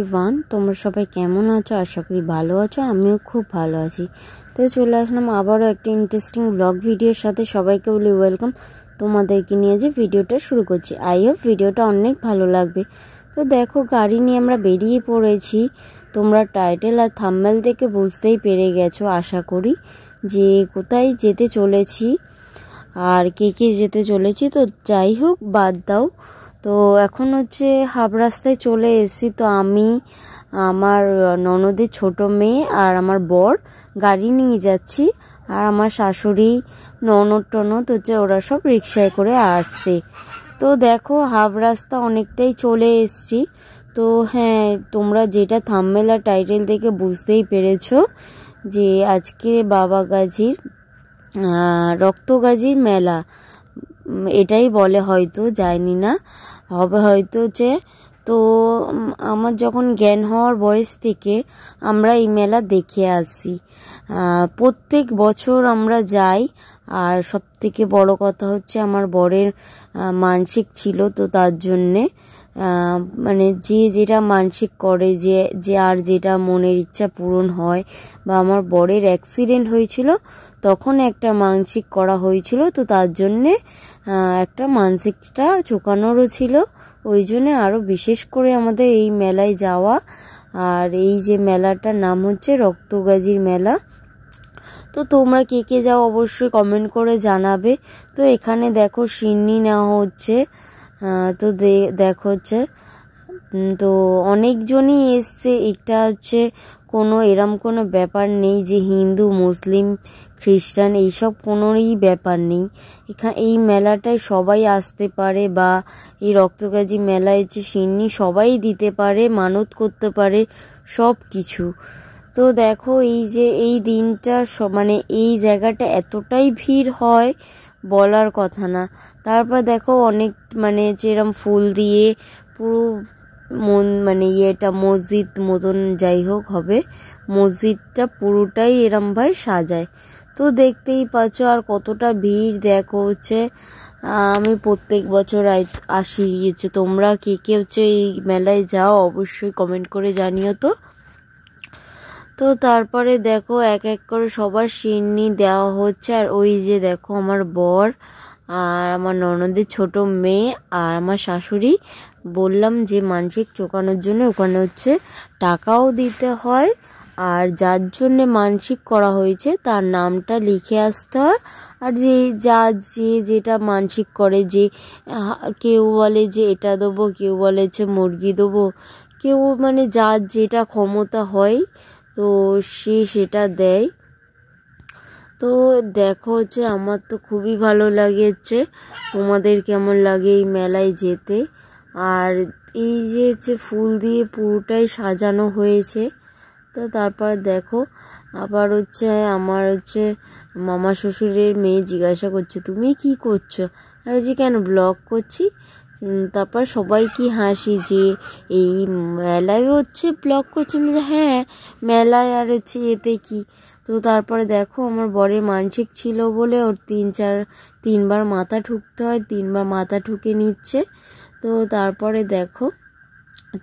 Everyone, তোমরা সবাই কেমন আছো? আশা করি ভালো আছো। আমিও খুব ভালো আছি। তো চলে আসলাম আবারও একটা ইন্টারেস্টিং ব্লগ ভিডিওর সাথে। সবাইকে বলি ওয়েলকাম। তোমাদেরকে নিয়ে যে ভিডিওটা শুরু করছি, আই হোপ ভিডিওটা অনেক ভালো লাগবে। তো দেখো, গাড়ি নিয়ে আমরা বেরিয়ে পড়েছি। তোমরা টাইটেল আর থাম্বনেল থেকে বুঝতেই পেরে গেছো আশা করি যে কোথায় যেতে চলেছি আর কে কে যেতে চলেছি। তো যাই হোক, বাদ দাও। তো এখন হচ্ছে হাফ রাস্তায় চলে এসেছি। তো আমি, আমার ননদের ছোট মেয়ে আর আমার বর গাড়ি নিয়ে যাচ্ছি, আর আমার শাশুড়ি, ননদ টনদ হচ্ছে ওরা সব রিক্সায় করে আসছে। তো দেখো, হাফ রাস্তা অনেকটাই চলে এসেছি। তো হ্যাঁ, তোমরা যেটা থাম্বনেল আর টাইটেল থেকে বুঝতেই পেরেছো যে আজকে বাবা গাজীর রক্তগাজীর মেলা, এটাই বলে, হয়তো জানি না, হবে হয়তো। যে তো আমার যখন জ্ঞান হওয়ার বয়স থেকে আমরা এই মেলা দেখে আসি, প্রত্যেক বছর আমরা যাই। আর সব থেকে বড় কথা হচ্ছে আমার বরের মানসিক ছিল, তো তার জন্যে মানে যে যেটা মানসিক করে, যে আর যেটা মনের ইচ্ছা পূরণ হয়। বা আমার বরের অ্যাক্সিডেন্ট হয়েছিল, তখন একটা মানসিক করা হয়েছিল, তো তার জন্যে একটা মানসিকটা চোকানোরও ছিল। ওই জন্যে আরও বিশেষ করে আমাদের এই মেলায় যাওয়া। আর এই যে মেলাটার নাম হচ্ছে রক্তগাজীর মেলা। তো তোমরা কে কে যাও অবশ্যই কমেন্ট করে জানাবে। তো এখানে দেখো সিন্নি নেওয়া হচ্ছে। তো দেখো হচ্ছে, তো অনেকজনই এসছে। এটা হচ্ছে এরম কোনো ব্যাপার নেই যে হিন্দু, মুসলিম, খ্রিস্টান এইসব কোনোই ব্যাপার নেই। এই মেলাটায় সবাই আসতে পারে, বা এই রক্তগাজী মেলায় হচ্ছে সিন্নি সবাই দিতে পারে, মানত করতে পারে, সব কিছু। তো দেখো, এই যে এই দিনটা মানে এই জায়গাটা এতটাই ভিড় হয় বলার কথা না। তারপর দেখো অনেক মানে যেরম ফুল দিয়ে পুরো মানে ইয়েটা মসজিদ মতন যাই হোক হবে, মসজিদটা পুরোটাই এরম ভাই সাজায়। তো দেখতেই পাচ্ছ আর কতটা ভিড়। দেখো হচ্ছে আমি প্রত্যেক বছর আসি গিয়েছে। তোমরা কে কে হচ্ছে এই মেলায় যাও অবশ্যই কমেন্ট করে জানিও। তো তারপরে দেখো এক এক করে সবার সিন্নি দেওয়া হচ্ছে। আর ওই যে দেখো আমার বর আর আমার ননদের ছোট মেয়ে আর আমার শাশুড়ি, বললাম যে মানসিক চোকানোর জন্য ওখানে হচ্ছে টাকাও দিতে হয়। আর যার জন্যে মানসিক করা হয়েছে তার নামটা লিখে আসতে হয়। আর যেটা মানসিক করে, যে কেউ বলে যে এটা দেবো, কেউ বলে যে মুরগি দেবো, কেউ মানে যার যেটা ক্ষমতা হয় তো সেটা দেয়। তো দেখো হচ্ছে আমার তো খুবই ভালো লাগে। হচ্ছে তোমাদের কেমন লাগে এই মেলায় যেতে? আর এই যে হচ্ছে ফুল দিয়ে পুরোটাই সাজানো হয়েছে। তো তারপর দেখো আবার হচ্ছে আমার হচ্ছে মামা শ্বশুরের মেয়ে জিজ্ঞাসা করছে, তুমি কি করছো? আমি বলছি, কেন, ব্লগ করছি। তারপর সবাই কি হাসি যে এই মেলায় হচ্ছে ব্লগ করছে। হ্যাঁ, মেলায় আর হচ্ছে এতে কি। তো তারপরে দেখো আমার বরের মানসিক ছিল বলে ওর তিনবার মাথা ঠুকতে হয়, 3বার মাথা ঠুকে নিচ্ছে। তো তারপরে দেখো,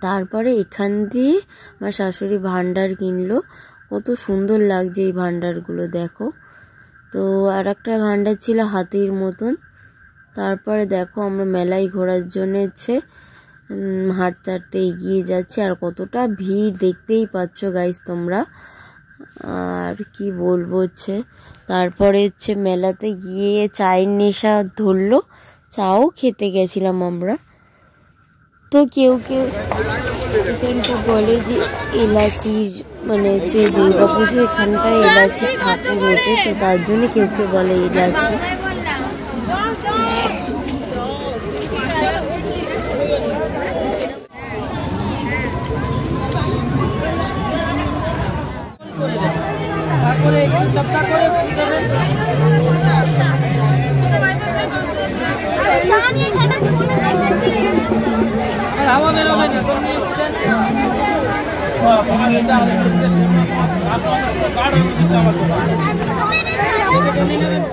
তারপরে এখান দিয়ে আমার শাশুড়ি ভান্ডার কিনলো। কত সুন্দর লাগছে এই ভান্ডারগুলো দেখো। তো আর একটা ভান্ডার ছিল হাতির মতন। তারপরে দেখো আমরা মেলায় ঘোরার জন্য হচ্ছে হাঁটতে হাঁটতে এগিয়ে যাচ্ছি। আর কতটা ভিড় দেখতেই পাচ্ছ গাইস তোমরা। আর কি বলবো হচ্ছে, তারপরে হচ্ছে মেলাতে গিয়ে চায়ের নেশা ধরলো, চাও খেতে গেছিলাম আমরা। তো কেউ কেউ এখানটা বলে যে এলাচির মানে হচ্ছে দুর্গা পুজো এখানটায় এলাচির ঠাকুর ওঠে, তো তার জন্য কেউ কেউ বলে এলাচি। তারপরে একটু চাপটা করে দেবেন। আর হাওয়া বেরোবে না, কোন নিয়ে দেন।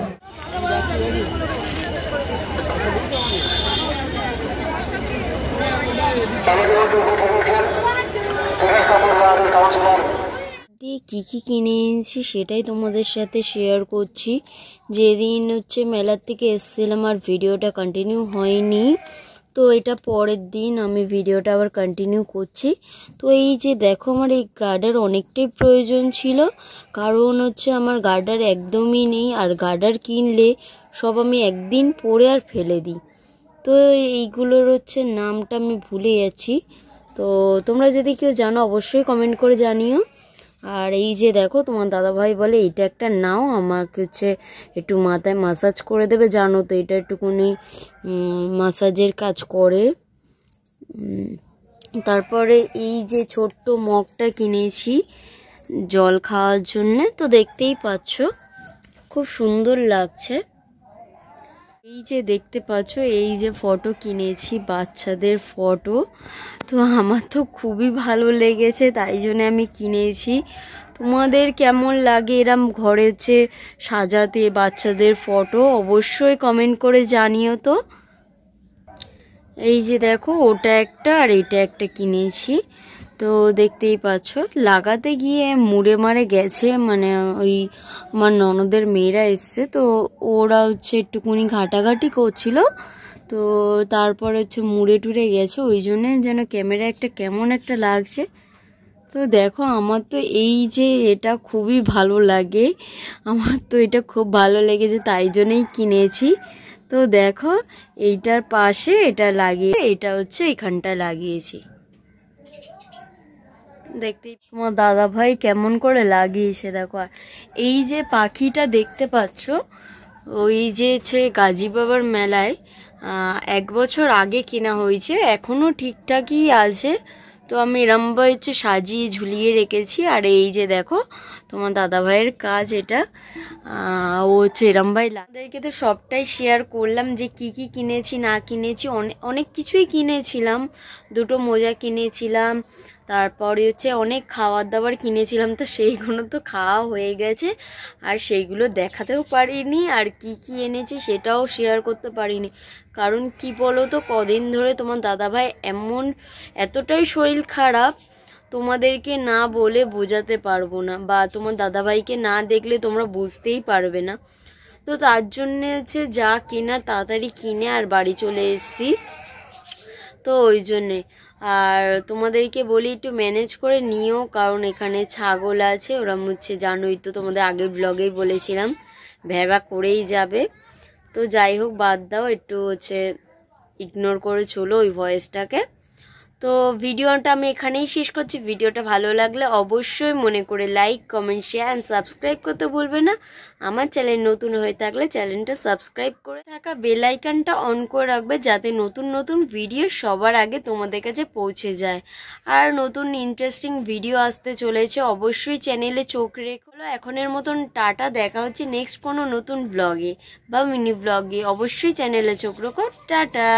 দিয়ে কী কী কিনে এনেছি সেটাই তোমাদের সাথে শেয়ার করছি। যেদিন হচ্ছে মেলার থেকে এসেছিলাম আর ভিডিওটা কন্টিনিউ হয়নি, তো এটা পরের দিন আমি ভিডিওটা আবার কন্টিনিউ করছি। তো এই যে দেখো, আমার এই গার্ডার অনেকটাই প্রয়োজন ছিল, কারণ হচ্ছে আমার গার্ডার একদমই নেই, আর গার্ডার কিনলে সব আমি একদিন পরে আর ফেলে দিই। তো এইগুলোর হচ্ছে নামটা আমি ভুলে যাচ্ছি, তো তোমরা যদি কেউ জানো অবশ্যই কমেন্ট করে জানিও। আর এই যে দেখো, তোমার দাদাভাই বলে এইটা একটা নাও, আমাকে হচ্ছে একটু মাথায় মাসাজ করে দেবে, জানো তো এটা একটুকুনি মাসাজের কাজ করে। তারপরে এই যে ছোট্ট মগটা কিনেছি জল খাওয়ার জন্যে, তো দেখতেই পাচ্ছ খুব সুন্দর লাগছে। এই যে দেখতে পাচ্ছ, এই যে ফটো কিনেছি বাচ্চাদের ফটো, তো আমার তো খুবই ভালো লেগেছে, তাই জন্য আমি কিনেছি। তোমাদের কেমন লাগে এরম ঘরে হচ্ছে সাজাতে বাচ্চাদের ফটো, অবশ্যই কমেন্ট করে জানিও তো। এই যে দেখো, ওটা একটা আর এটা একটা কিনেছি, তো দেখতেই পাচ্ছ। লাগাতে গিয়ে মুড়ে মারে গেছে, মানে ওই আমার ননদের মেয়েরা এসছে, তো ওরা হচ্ছে একটুকুনি ঘাটাঘাটি করছিল, তো তারপরে হচ্ছে মুড়ে টুড়ে গেছে, ওই জন্যে যেন ক্যামেরা একটা কেমন একটা লাগছে। তো দেখো, আমার তো এই যে এটা খুবই ভালো লাগে, আমার তো এটা খুব ভালো লেগেছে, তাই জন্যই কিনেছি। তো দেখো, এইটার পাশে এটা লাগিয়ে, এটা হচ্ছে এখানটা লাগিয়েছি। দেখতে তোমার দাদা ভাই কেমন করে লাগিয়েছে দেখো। আর এই যে পাখিটা দেখতে পাচ্ছ, ওই যে গাজী বাবার মেলায় 1 বছর আগে কেনা হয়েছে, এখনো ঠিকঠাকই আছে, তো আমি এরমভাবে হচ্ছে সাজিয়ে ঝুলিয়ে রেখেছি। আর এই যে দেখো, তোমার দাদা ভাইয়ের কাজ এটা, ও হচ্ছে এরমভাবে। আপনাদেরকে তো সবটাই শেয়ার করলাম যে কি কি কিনেছি না কিনেছি, অনেক কিছুই কিনেছিলাম, 2টো মোজা কিনেছিলাম, তারপরে হচ্ছে অনেক খাবার দাবার কিনেছিলাম, তো সেইগুলো তো খাওয়া হয়ে গেছে, আর সেইগুলো দেখাতেও পারিনি, আর কি কি এনেছি সেটাও শেয়ার করতে পারিনি। কারণ কি বলো তো, কদিন ধরে তোমার দাদাভাই এতটাই শরীর খারাপ, তোমাদেরকে না বলে বোঝাতে পারবো না, বা তোমার দাদাভাইকে না দেখলে তোমরা বুঝতেই পারবে না। তো তার জন্যে হচ্ছে যা কেনা তাড়াতাড়ি কিনে আর বাড়ি চলে এসেছি, তো ওই জন্যে। আর তোমাদেরকে বলি একটু ম্যানেজ করে নিও, কারণ এখানে ছাগল আছে, ওরা হচ্ছে জানোই তো, তোমাদের আগের ব্লগেই বলেছিলাম ভ্যাবা করেই যাবে। তো যাই হোক, বাদ দাও, একটু হচ্ছে ইগনোর করে চলো ওই ভয়েসটাকে। তো ভিডিওটা আমি এখানেই শেষ করছি। ভিডিওটা ভালো লাগলে অবশ্যই মনে করে like, comment, share and subscribe করতে ভুলবে না। আমার চ্যানেল নতুন হয়ে থাকলে চ্যানেলটা সাবস্ক্রাইব করে থাকা বেল আইকনটা অন করে রাখবে, যাতে নতুন নতুন ভিডিও সবার আগে তোমাদের কাছে পৌঁছে যায়। আর নতুন ইন্টারেস্টিং ভিডিও আসতে চলেছে, অবশ্যই চ্যানেলে চোখ রেখো। এখনের মতন টাটা, দেখা হচ্ছে নেক্সট কোনো নতুন ব্লগে বা মিনি ব্লগে, অবশ্যই চ্যানেলে চোখ রাখো, টাটা।